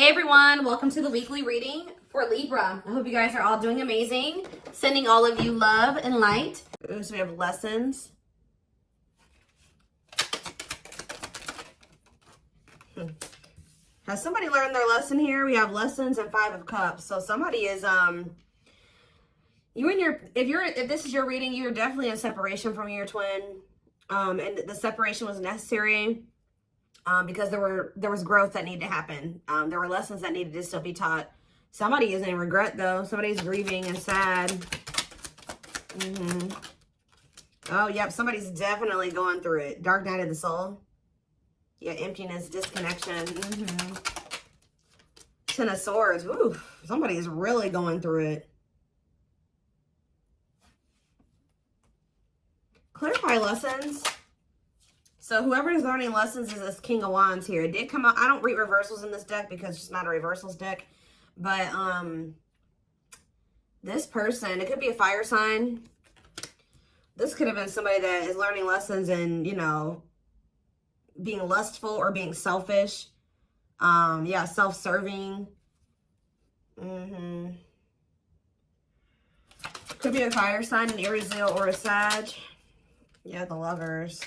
Hey everyone, welcome to the weekly reading for Libra. I hope you guys are all doing amazing. Sending all of you love and light. Ooh, so we have lessons. Has somebody learned their lesson here? We have lessons and 5 of Cups. So somebody is if this is your reading, you're definitely in separation from your twin. And the separation was necessary. Because there was growth that needed to happen. There were lessons that needed to still be taught. Somebody is in regret though. Somebody's grieving and sad. Oh, yep. Somebody's definitely going through it. Dark night of the soul. Yeah, emptiness, disconnection. Ten of Swords. Ooh, somebody is really going through it. Clarify lessons. So whoever is learning lessons is this King of Wands here. It did come out. I don't read reversals in this deck because it's not a reversals deck. But this person, it could be a fire sign. This could have been somebody that is learning lessons and, you know, being lustful or being selfish. Yeah, self-serving. Could be a fire sign, an Aries, Leo, or a Sag. Yeah, the Lovers.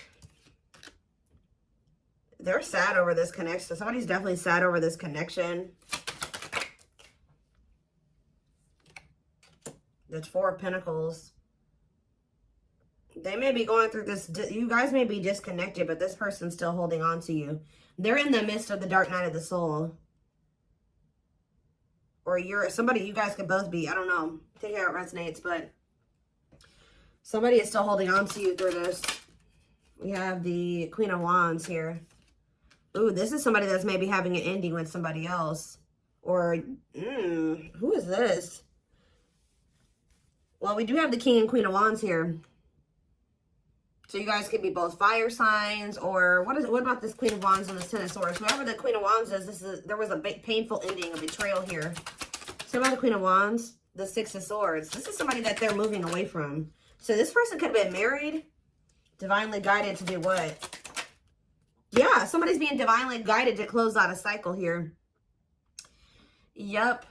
They're sad over this connection. Somebody's definitely sad over this connection. There's 4 of Pentacles. They may be going through this. You guys may be disconnected, but this person's still holding on to you. They're in the midst of the dark night of the soul. Or you're somebody, you guys could both be. I don't know. Take how it resonates, but somebody is still holding on to you through this. We have the Queen of Wands here. Ooh, this is somebody that's maybe having an ending with somebody else. Or, who is this? Well, we do have the King and Queen of Wands here. So you guys could be both fire signs, or what about this Queen of Wands and the Ten of Swords? Whoever the Queen of Wands is, there was a big painful ending, a betrayal here. So about the Queen of Wands, the Six of Swords. This is somebody that they're moving away from. So this person could have been married, divinely guided to do what? Yeah, somebody's being divinely guided to close out a cycle here. Yep.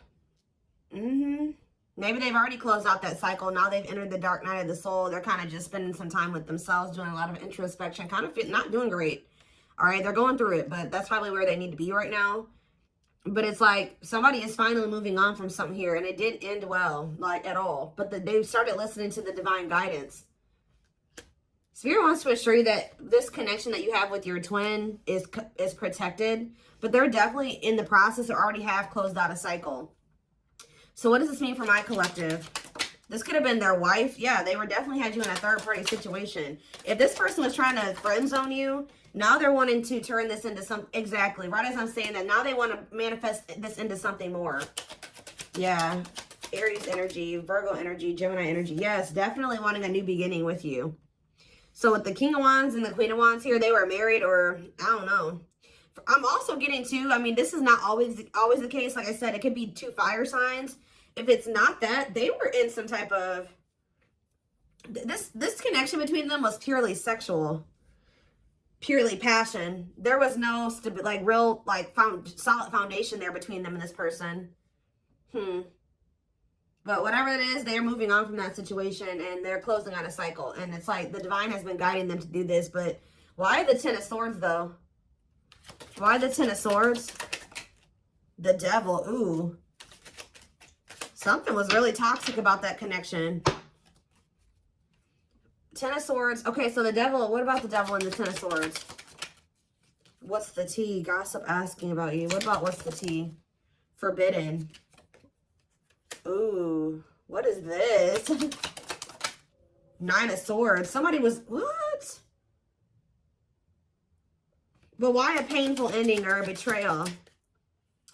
Maybe they've already closed out that cycle. Now they've entered the dark night of the soul. They're kind of just spending some time with themselves, doing a lot of introspection, kind of not doing great. All right, they're going through it, but that's probably where they need to be right now. But it's like somebody is finally moving on from something here, and it didn't end well, like at all. But they started listening to the divine guidance. Spirit wants to assure you that this connection that you have with your twin is protected, but they're definitely in the process or already have closed out a cycle. So what does this mean for my collective? This could have been their wife. Yeah, they definitely had you in a third-party situation. If this person was trying to friend zone you, now they're wanting to turn this into some... Exactly. Right as I'm saying that, now they want to manifest this into something more. Yeah. Aries energy, Virgo energy, Gemini energy. Yes, definitely wanting a new beginning with you. So with the King of Wands and the Queen of Wands here, they were married, or I don't know. I'm also getting to, I mean, this is not always the case. Like I said, it could be 2 fire signs. If it's not that, they were in some type of, this connection between them was purely sexual, purely passion. There was no real solid foundation there between them and this person. But whatever it is, they're moving on from that situation and they're closing on a cycle. And it's like the divine has been guiding them to do this. But why the Ten of Swords, though? Why the Ten of Swords? The Devil. Ooh. Something was really toxic about that connection. Ten of Swords. Okay, so the Devil. What about the Devil and the Ten of Swords? What's the tea? Gossip asking about you. What about what's the tea? Forbidden. Ooh, what is this? 9 of Swords. Somebody was, what? But why a painful ending or a betrayal?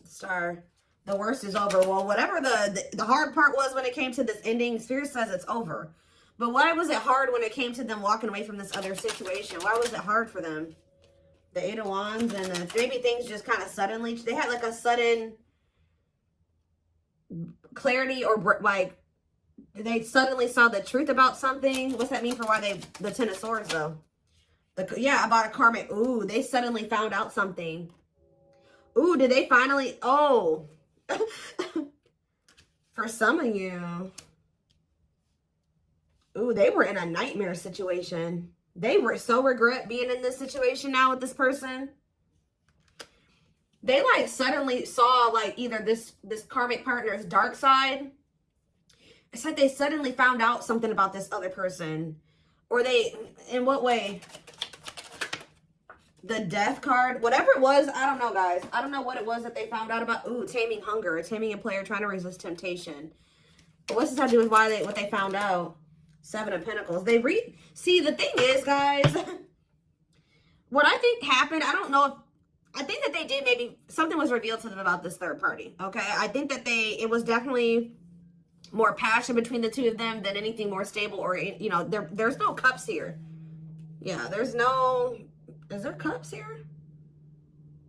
Star, the worst is over. Well, whatever the hard part was when it came to this ending, Spirit says it's over. But why was it hard when it came to them walking away from this other situation? Why was it hard for them? The 8 of Wands and maybe things just kind of suddenly, they had like a sudden clarity, or like they suddenly saw the truth about something. What's that mean for why the Ten of Swords though? Yeah, about a karmic. Ooh, they suddenly found out something. Ooh, did they finally? Oh. For some of you. Ooh, they were in a nightmare situation. They were so regret being in this situation now with this person. They like suddenly saw like either this karmic partner's dark side. It's like they suddenly found out something about this other person. Or they, in what way? The death card, whatever it was, I don't know, guys. I don't know what it was that they found out about. Ooh, taming hunger, taming a player trying to resist temptation. But what's this have to do with what they found out? 7 of Pentacles. See, the thing is, guys, what I think happened, I don't know if, I think that they did maybe, something was revealed to them about this third party, okay? I think that it was definitely more passion between the two of them than anything more stable or, you know, there's no cups here. Yeah, there's no, is there cups here?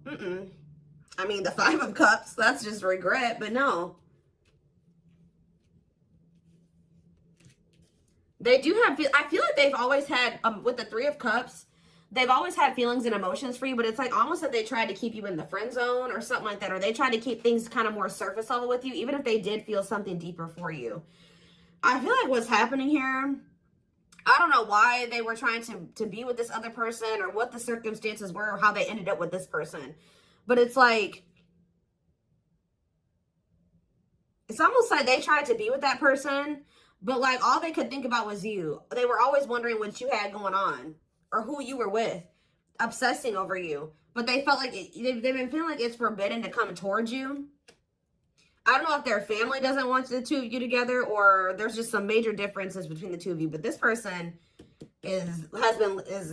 I mean, the 5 of Cups, that's just regret, but no. They do have, I feel like they've always had, with the 3 of Cups, they've always had feelings and emotions for you, but it's like almost that they tried to keep you in the friend zone or something like that, or they tried to keep things kind of more surface level with you, even if they did feel something deeper for you. I feel like what's happening here, I don't know why they were trying to be with this other person or what the circumstances were or how they ended up with this person. But it's like, it's almost like they tried to be with that person, but like all they could think about was you. They were always wondering what you had going on or who you were with, obsessing over you. But they felt like, they've been feeling like it's forbidden to come towards you. I don't know if their family doesn't want the 2 of you together or there's just some major differences between the 2 of you. But this person is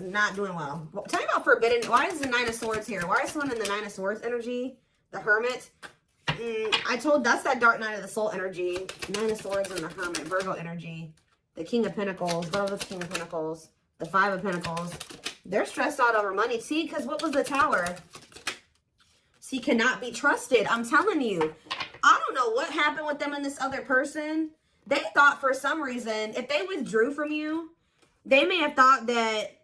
not doing well. Tell me about forbidden. Why is the 9 of Swords here? Why is someone in the 9 of Swords energy? The Hermit. That's that dark night of the soul energy. 9 of Swords and the Hermit. Virgo energy. The King of Pentacles. What was the King of Pentacles? The 5 of Pentacles. They're stressed out over money. See, because what was the Tower? See, cannot be trusted. I'm telling you. I don't know what happened with them and this other person. They thought for some reason, if they withdrew from you, they may have thought that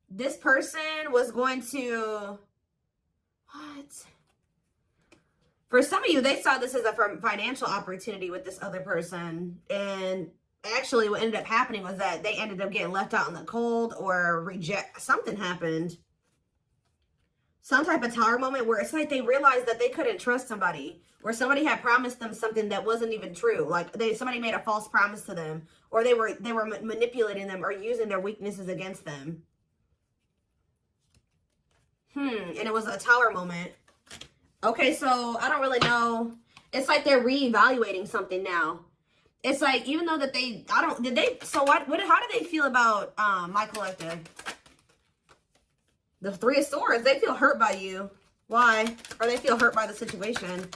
this person was going to... What? For some of you, they saw this as a financial opportunity with this other person. And actually what ended up happening was that they ended up getting left out in the cold or something happened. Some type of Tower moment where it's like they realized that they couldn't trust somebody, or somebody had promised them something that wasn't even true. Like somebody made a false promise to them, or they were manipulating them or using their weaknesses against them. And it was a Tower moment. Okay, so I don't really know. It's like they're reevaluating something now. It's like, even though that how do they feel about my collective? The 3 of Swords, they feel hurt by you. Why? Or they feel hurt by the situation.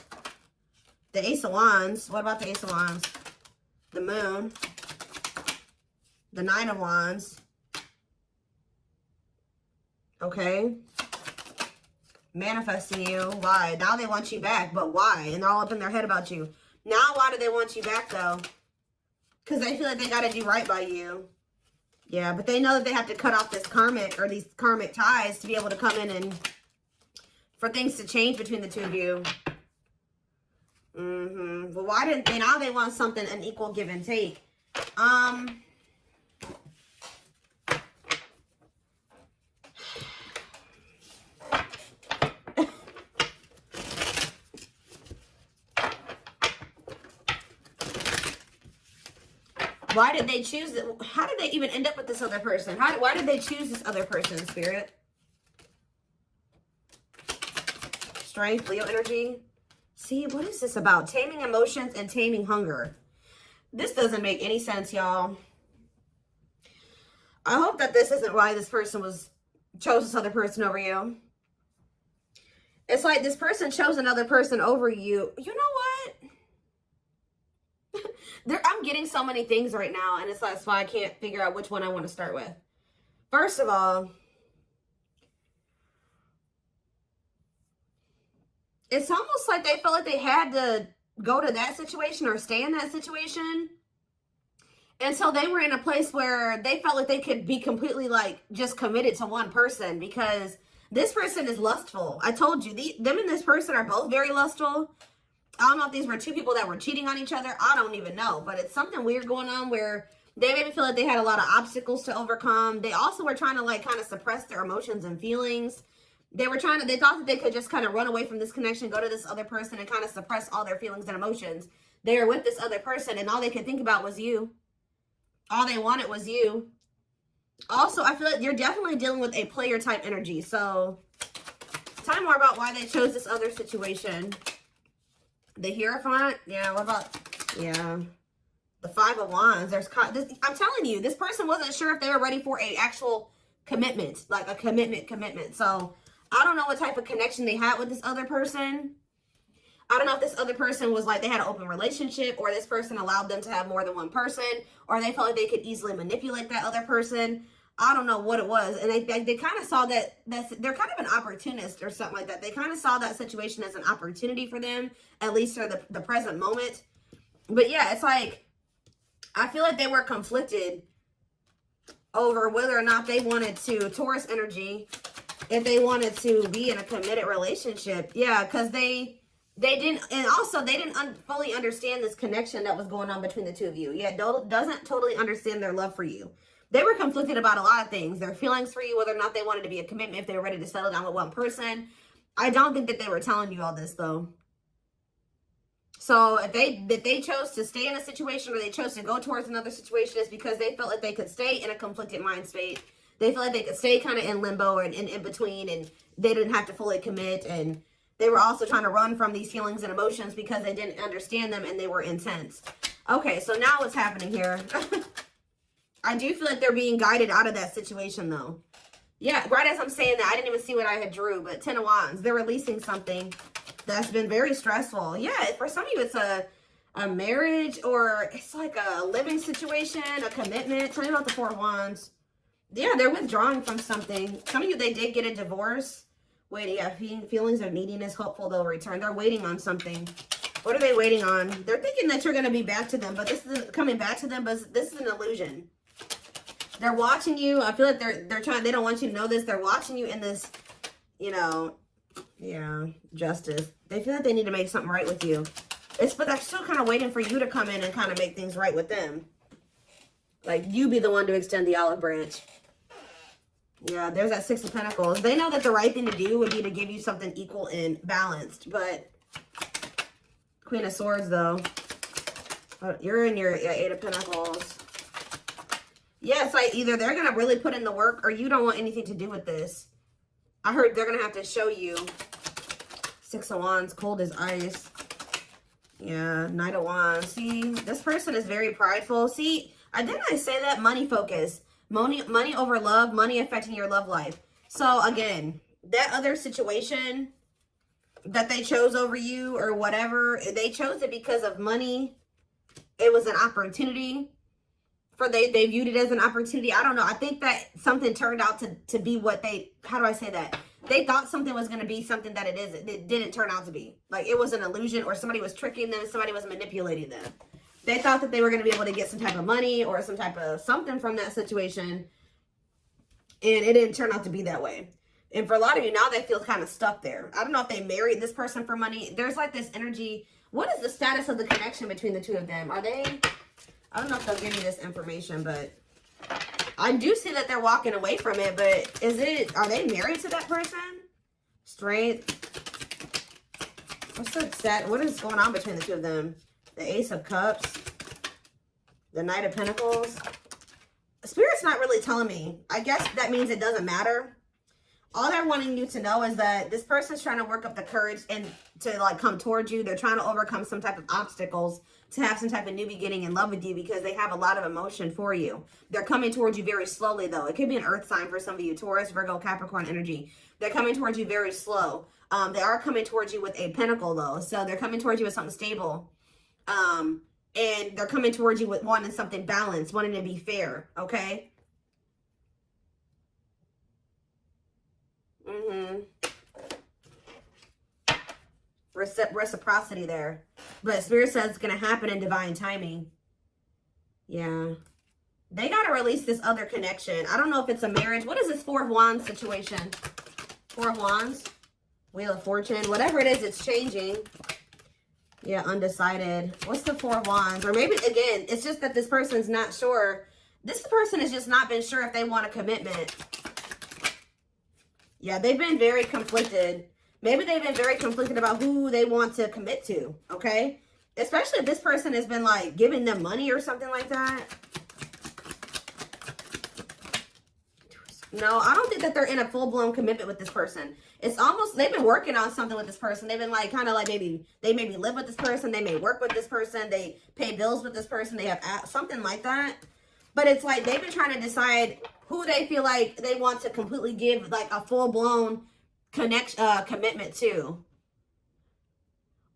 The Ace of Wands. What about the Ace of Wands? The Moon. The 9 of Wands. Okay. Manifesting you. Why? Now they want you back, but why? And they're all up in their head about you. Now why do they want you back, though? Because they feel like they got to do right by you. Yeah, but they know that they have to cut off this karmic or these karmic ties to be able to come in and for things to change between the 2 of you. But why didn't they? Now they want something, an equal give and take. Why did they choose it? How did they even end up with this other person? Why did they choose this other person, Spirit? Strength, Leo energy. See, what is this about? Taming emotions and taming hunger. This doesn't make any sense, y'all. I hope that this isn't why this person chose this other person over you. It's like this person chose another person over you. You know what? I'm getting so many things right now, and that's why I can't figure out which one I want to start with. First of all, it's almost like they felt like they had to go to that situation or stay in that situation until they were in a place where they felt like they could be completely like just committed to one person, because This person is lustful. I told you, them and this person are both very lustful. I don't know if these were two people that were cheating on each other. I don't even know. But it's something weird going on where they made me feel like they had a lot of obstacles to overcome. They also were trying to like kind of suppress their emotions and feelings. They thought that they could just kind of run away from this connection, go to this other person and kind of suppress all their feelings and emotions. They were with this other person and all they could think about was you. All they wanted was you. Also, I feel like you're definitely dealing with a player type energy. So, tell me more about why they chose this other situation. The Hierophant? Yeah, what about... Yeah. The Five of Wands. I'm telling you, this person wasn't sure if they were ready for a actual commitment. Like a commitment. So, I don't know what type of connection they had with this other person. I don't know if this other person was like they had an open relationship, or this person allowed them to have more than one person, or they felt like they could easily manipulate that other person. I don't know what it was. And they kind of saw that they're kind of an opportunist or something like that. They kind of saw that situation as an opportunity for them, at least for the present moment. But yeah, it's like, I feel like they were conflicted over whether or not they wanted to, Taurus energy, if they wanted to be in a committed relationship. Yeah, because they didn't, and also they didn't fully understand this connection that was going on between the two of you. Yeah, doesn't totally understand their love for you. They were conflicted about a lot of things. Their feelings for you, whether or not they wanted to be a commitment, if they were ready to settle down with one person. I don't think that they were telling you all this, though. So if they chose to stay in a situation, or they chose to go towards another situation, it's because they felt like they could stay in a conflicted mind state. They felt like they could stay kind of in limbo and in between, and they didn't have to fully commit. And they were also trying to run from these feelings and emotions because they didn't understand them and they were intense. Okay, so now what's happening here? I do feel like they're being guided out of that situation, though. Yeah, right as I'm saying that, I didn't even see what I had drew, but 10 of Wands. They're releasing something that's been very stressful. Yeah, for some of you, it's a marriage, or it's like a living situation, a commitment. Tell me about the 4 of Wands. Yeah, they're withdrawing from something. Some of you, they did get a divorce. Wait, yeah, feelings of neediness, hopeful they'll return. They're waiting on something. What are they waiting on? They're thinking that you're going to be back to them, but this isn't coming back to them, but this is an illusion. They're watching you. I feel like they're trying, they don't want you to know this. They're watching you in this, you know, yeah, justice. They feel like they need to make something right with you. But they're still kind of waiting for you to come in and kind of make things right with them. Like, you be the one to extend the olive branch. Yeah, there's that 6 of Pentacles. They know that the right thing to do would be to give you something equal and balanced. But Queen of Swords, though. You're in your 8 of Pentacles. Yeah, it's like either they're going to really put in the work, or you don't want anything to do with this. I heard they're going to have to show you. 6 of Wands, cold as ice. Yeah, Knight of Wands. See, this person is very prideful. See, didn't I say that? Money focus. Money over love, money affecting your love life. So again, that other situation that they chose over you or whatever, they chose it because of money. It was an opportunity. They viewed it as an opportunity. I don't know. I think that something turned out to be what how do I say that? They thought something was going to be something that it isn't. It didn't turn out to be. Like, it was an illusion, or somebody was tricking them, somebody was manipulating them. They thought that they were going to be able to get some type of money or some type of something from that situation, and it didn't turn out to be that way. And for a lot of you now, they feel kind of stuck there. I don't know if they married this person for money. There's like this energy. What is the status of the connection between the two of them? Are they... I don't know if they'll give me this information, but I do see that they're walking away from it. But are they married to that person? Strength. What is going on between the two of them? The Ace of Cups. The Knight of Pentacles. Spirit's not really telling me. I guess that means it doesn't matter. All they're wanting you to know is that this person's trying to work up the courage and to like come towards you. They're trying to overcome some type of obstacles to have some type of new beginning in love with you, because they have a lot of emotion for you. They're coming towards you very slowly, though. It could be an earth sign for some of you. Taurus, Virgo, Capricorn energy. They're coming towards you very slow. They are coming towards you with a pentacle, though. So they're coming towards you with something stable. And they're coming towards you with wanting something balanced, wanting to be fair, okay? Reciprocity there. But Spirit says it's going to happen in divine timing. Yeah. They got to release this other connection. I don't know if it's a marriage. What is this 4 of Wands situation? Four of Wands, Wheel of Fortune, whatever it is, it's changing. Yeah, undecided. What's the Four of Wands? Or maybe, again, it's just that this person's not sure. This person has just not been sure if they want a commitment. Yeah, they've been very conflicted. Maybe they've been very conflicted about who they want to commit to, okay? Especially if this person has been, like, giving them money or something like that. No, I don't think that they're in a full-blown commitment with this person. It's almost, they've been working on something with this person. They've been, like, kind of like maybe, they maybe live with this person. They may work with this person. They pay bills with this person. They have something like that. But it's like they've been trying to decide who they feel like they want to completely give, like, a full-blown commitment to.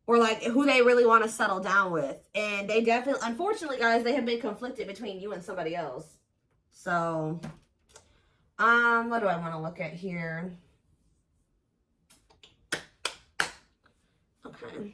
Or, like, who they really want to settle down with. And they definitely, unfortunately, guys, they have been conflicted between you and somebody else. So, what do I want to look at here? Okay.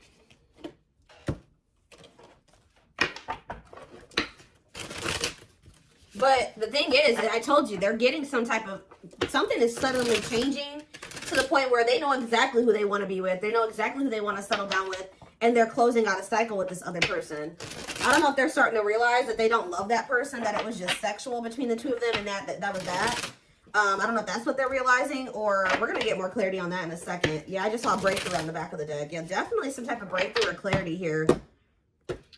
But the thing is, I told you, they're getting some type of, something is suddenly changing to the point where they know exactly who they want to be with. They know exactly who they want to settle down with. And they're closing out a cycle with this other person. I don't know if they're starting to realize that they don't love that person, that it was just sexual between the two of them, and that was that. I don't know if that's what they're realizing, or we're going to get more clarity on that in a second. Yeah, I just saw a breakthrough on the back of the deck. Yeah, definitely some type of breakthrough or clarity here.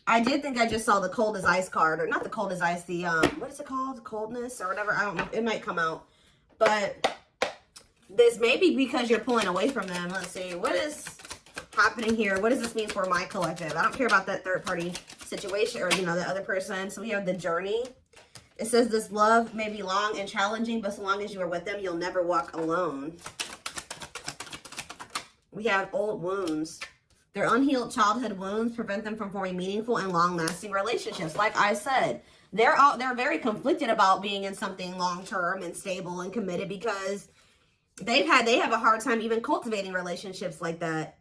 I did think I just saw the cold as ice card, or not the cold as ice, the, what is it called? Coldness or whatever. I don't know. It might come out. But this may be because you're pulling away from them. Let's see. What is happening here? What does this mean for my collective? I don't care about that third party situation or, you know, the other person. So we have the Journey. It says this love may be long and challenging, but so long as you are with them, you'll never walk alone. We have Old Wounds. Their unhealed childhood wounds prevent them from forming meaningful and long-lasting relationships. Like I said, they're very conflicted about being in something long-term and stable and committed because they have a hard time even cultivating relationships like that.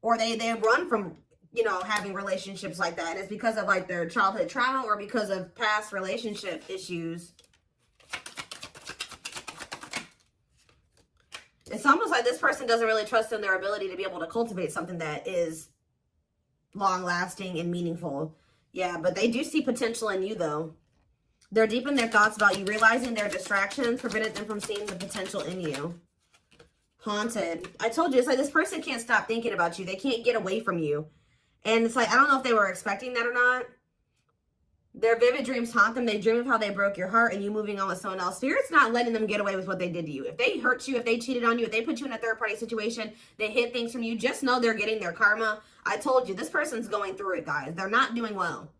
Or they run from, you know, having relationships like that. It's because of, like, their childhood trauma or because of past relationship issues. It's almost like this person doesn't really trust in their ability to be able to cultivate something that is long-lasting and meaningful. Yeah, but they do see potential in you, though. They're deep in their thoughts about you, realizing their distractions prevented them from seeing the potential in you. Haunted. I told you, it's like this person can't stop thinking about you. They can't get away from you. And it's like, I don't know if they were expecting that or not. Their vivid dreams haunt them. They dream of how they broke your heart and you moving on with someone else. Spirit's not letting them get away with what they did to you. If they hurt you, if they cheated on you, if they put you in a third-party situation, they hid things from you, just know they're getting their karma. I told you, this person's going through it, guys. They're not doing well.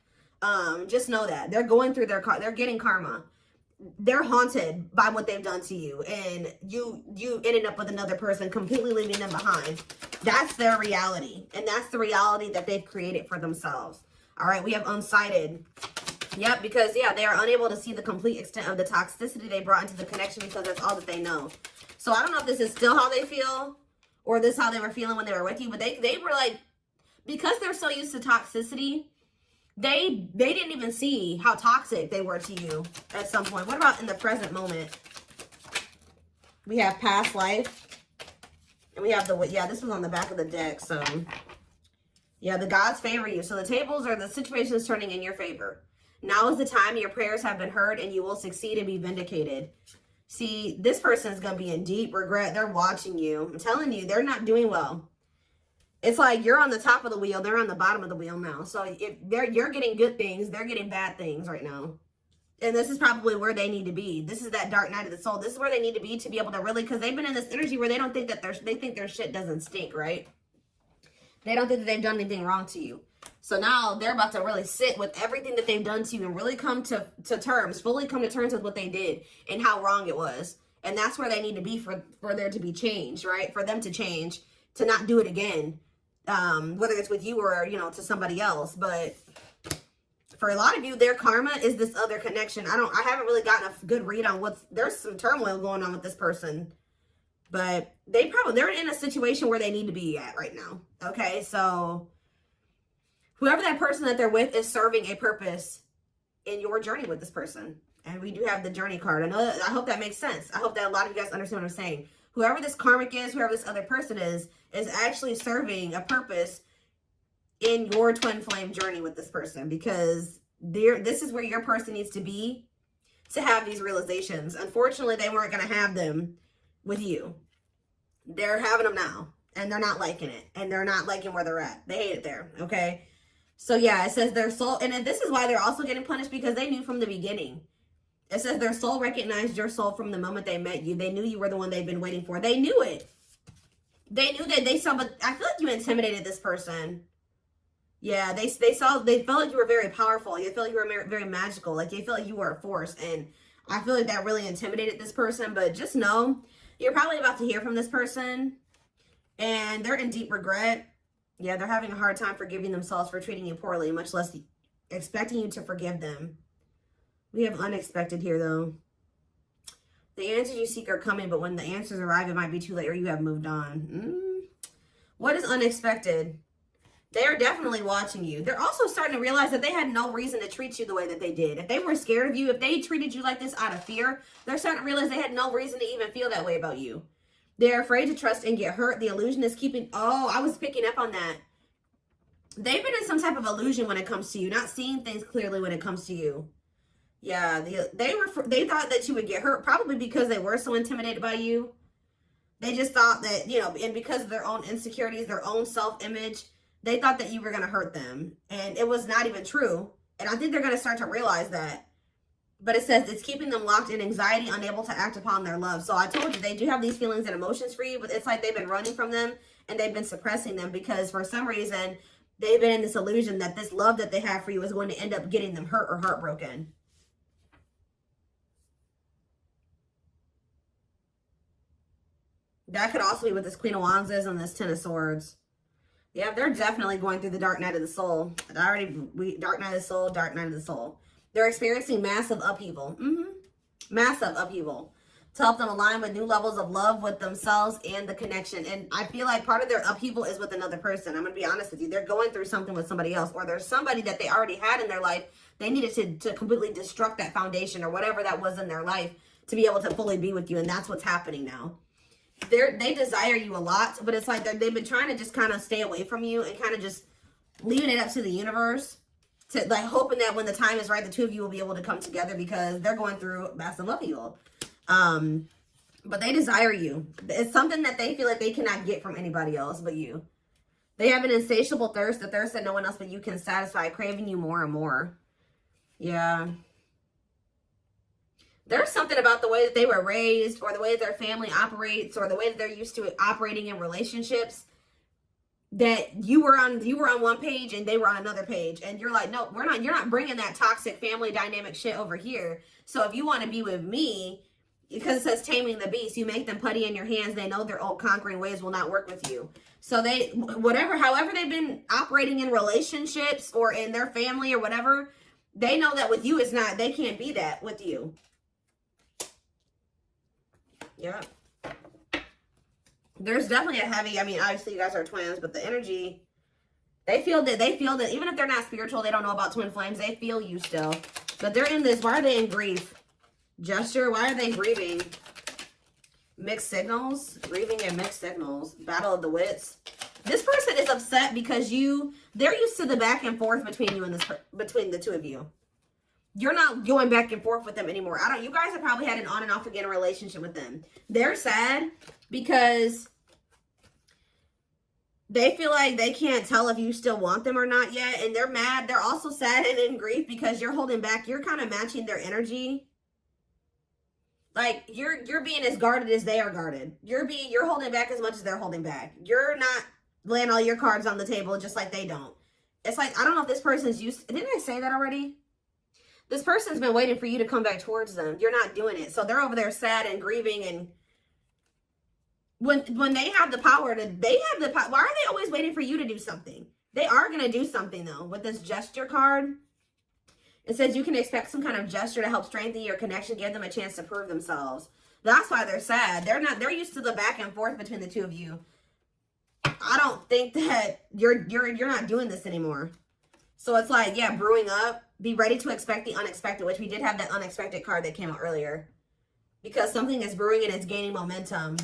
Just know that. They're going through they're getting karma. They're haunted by what they've done to you. And you ended up with another person, completely leaving them behind. That's their reality. And that's the reality that they've created for themselves. All right, we have Unsighted. Yep, because, yeah, they are unable to see the complete extent of the toxicity they brought into the connection because that's all that they know. So I don't know if this is still how they feel or this is how they were feeling when they were with you, but they were like, because they're so used to toxicity, they didn't even see how toxic they were to you at some point. What about in the present moment? We have Past Life. And we have this was on the back of the deck, so yeah, the gods favor you. So the situation is turning in your favor. Now is the time your prayers have been heard and you will succeed and be vindicated. See, this person is going to be in deep regret. They're watching you. I'm telling you, they're not doing well. It's like you're on the top of the wheel. They're on the bottom of the wheel now. So if you're getting good things, they're getting bad things right now. And this is probably where they need to be. This is that dark night of the soul. This is where they need to be to be able to really, because they've been in this energy where they don't think that they think their shit doesn't stink, right? They don't think that they've done anything wrong to you. So now they're about to really sit with everything that they've done to you and really come to terms, fully come to terms with what they did and how wrong it was. And that's where they need to be for there to be change, right? For them to change, to not do it again. Whether it's with you or, you know, to somebody else. But for a lot of you, their karma is this other connection. I haven't really gotten a good read on there's some turmoil going on with this person. But they're in a situation where they need to be at right now. Okay, so whoever that person that they're with is serving a purpose in your journey with this person. And we do have the Journey card. I hope that makes sense. I hope that a lot of you guys understand what I'm saying. whoever this karmic is, whoever this other person is actually serving a purpose in your twin flame journey with this person, because this is where your person needs to be to have these realizations. Unfortunately, they weren't going to have them with you. They're having them now, and they're not liking it, and they're not liking where they're at. They hate it there, okay? So yeah, it says their soul, and this is why they're also getting punished, because they knew from the beginning. It says their soul recognized your soul from the moment they met you. They knew you were the one they've been waiting for. They knew it. They knew that they saw, but I feel like you intimidated this person. Yeah, they felt like you were very powerful. They felt like you were very magical. Like they felt like you were a force. And I feel like that really intimidated this person. But just know, you're probably about to hear from this person. And they're in deep regret. Yeah, they're having a hard time forgiving themselves for treating you poorly, much less expecting you to forgive them. We have unexpected here, though. The answers you seek are coming, but when the answers arrive, it might be too late or you have moved on. What is unexpected? They're definitely watching you. They're also starting to realize that they had no reason to treat you the way that they did. If they were scared of you, if they treated you like this out of fear, they're starting to realize they had no reason to even feel that way about you. They're afraid to trust and get hurt. The illusion is keeping... Oh, I was picking up on that. They've been in some type of illusion when it comes to you, not seeing things clearly when it comes to you. Yeah, they thought that you would get hurt, probably because they were so intimidated by you. They just thought that, you know, and because of their own insecurities, their own self-image, they thought that you were going to hurt them. And it was not even true. And I think they're going to start to realize that. But it says it's keeping them locked in anxiety, unable to act upon their love. So I told you, they do have these feelings and emotions for you, but it's like they've been running from them and they've been suppressing them because for some reason, they've been in this illusion that this love that they have for you is going to end up getting them hurt or heartbroken. That could also be what this Queen of Wands is and this Ten of Swords. Yeah, they're definitely going through the dark night of the soul. Dark night of the soul, dark night of the soul. They're experiencing massive upheaval. Massive upheaval. To help them align with new levels of love with themselves and the connection. And I feel like part of their upheaval is with another person. I'm going to be honest with you. They're going through something with somebody else. Or there's somebody that they already had in their life. They needed to completely destruct that foundation or whatever that was in their life to be able to fully be with you. And that's what's happening now. They desire you a lot, but it's like they've been trying to just kind of stay away from you and kind of just leaving it up to the universe, to like hoping that when the time is right, the two of you will be able to come together because they're going through massive upheaval. But they desire you. It's something that they feel like they cannot get from anybody else but you. They have an insatiable thirst, a thirst that no one else but you can satisfy, craving you more and more. Yeah. There's something about the way that they were raised or the way that their family operates or the way that they're used to operating in relationships that you were on one page and they were on another page. And you're like, no, you're not bringing that toxic family dynamic shit over here. So if you want to be with me, because it says taming the beast, you make them putty in your hands. They know their old conquering ways will not work with you. So however they've been operating in relationships or in their family or whatever, they know that with you they can't be that with you. Yeah. There's definitely a heavy, I mean, obviously you guys are twins, but the energy, they feel that even if they're not spiritual, they don't know about twin flames, they feel you still. But they're in this, why are they in grief? Gesture, why are they grieving? Mixed signals, grieving and mixed signals, battle of the wits. This person is upset because they're used to the back and forth between you and between the two of you. You're not going back and forth with them anymore. You guys have probably had an on and off again relationship with them. They're sad because they feel like they can't tell if you still want them or not yet. And they're mad. They're also sad and in grief because you're holding back. You're kind of matching their energy. Like you're being as guarded as they are guarded. You're holding back as much as they're holding back. You're not laying all your cards on the table just like they don't. It's like, I don't know if this person's didn't I say that already? This person's been waiting for you to come back towards them. You're not doing it. So they're over there sad and grieving. And when they have the power why are they always waiting for you to do something? They are going to do something though. With this gesture card, it says you can expect some kind of gesture to help strengthen your connection, give them a chance to prove themselves. That's why they're sad. They're used to the back and forth between the two of you. I don't think that you're not doing this anymore. So it's like, yeah, brewing up. Be ready to expect the unexpected, which we did have that unexpected card that came out earlier. Because something is brewing and it's gaining momentum.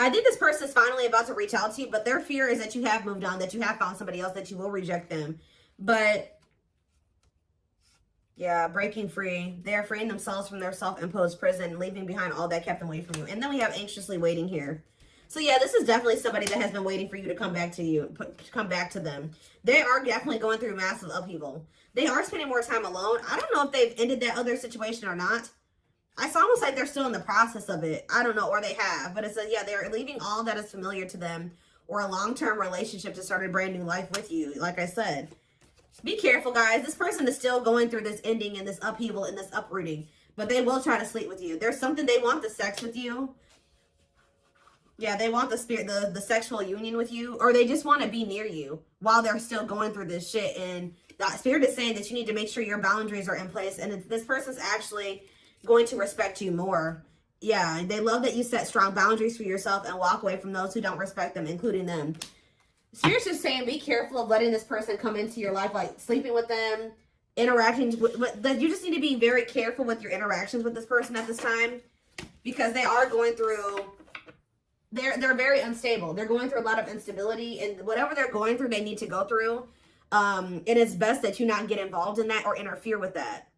I think this person is finally about to reach out to you, but their fear is that you have moved on, that you have found somebody else, that you will reject them. But yeah, breaking free. They're freeing themselves from their self-imposed prison, leaving behind all that kept them away from you. And then we have anxiously waiting here. So yeah, this is definitely somebody that has been waiting for you to come back to you, come back to them. They are definitely going through massive upheaval. They are spending more time alone. I don't know if they've ended that other situation or not. It's almost like they're still in the process of it. I don't know, or they have. But it's a, yeah, they're leaving all that is familiar to them or a long-term relationship to start a brand new life with you, like I said. Be careful, guys. This person is still going through this ending and this upheaval and this uprooting. But they will try to sleep with you. There's something they want the sex with you. Yeah, they want the sexual union with you. Or they just want to be near you while they're still going through this shit. And the spirit is saying that you need to make sure your boundaries are in place. And this person's actually going to respect you more. Yeah, they love that you set strong boundaries for yourself and walk away from those who don't respect them, including them. Spirit's just saying be careful of letting this person come into your life, like sleeping with them, interacting with you just need to be very careful with your interactions with this person at this time, because they are going through, they're very unstable. They're going through a lot of instability, and whatever they're going through, they need to go through. And it's best that you not get involved in that or interfere with that.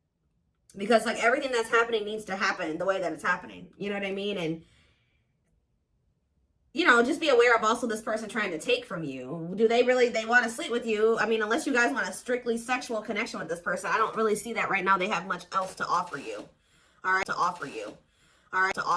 Because like everything that's happening needs to happen the way that it's happening. You know what I mean? And you know, just be aware of also this person trying to take from you. Do they want to sleep with you? I mean, unless you guys want a strictly sexual connection with this person, I don't really see that right now. They have much else to offer you. All right, to offer you. All right, to offer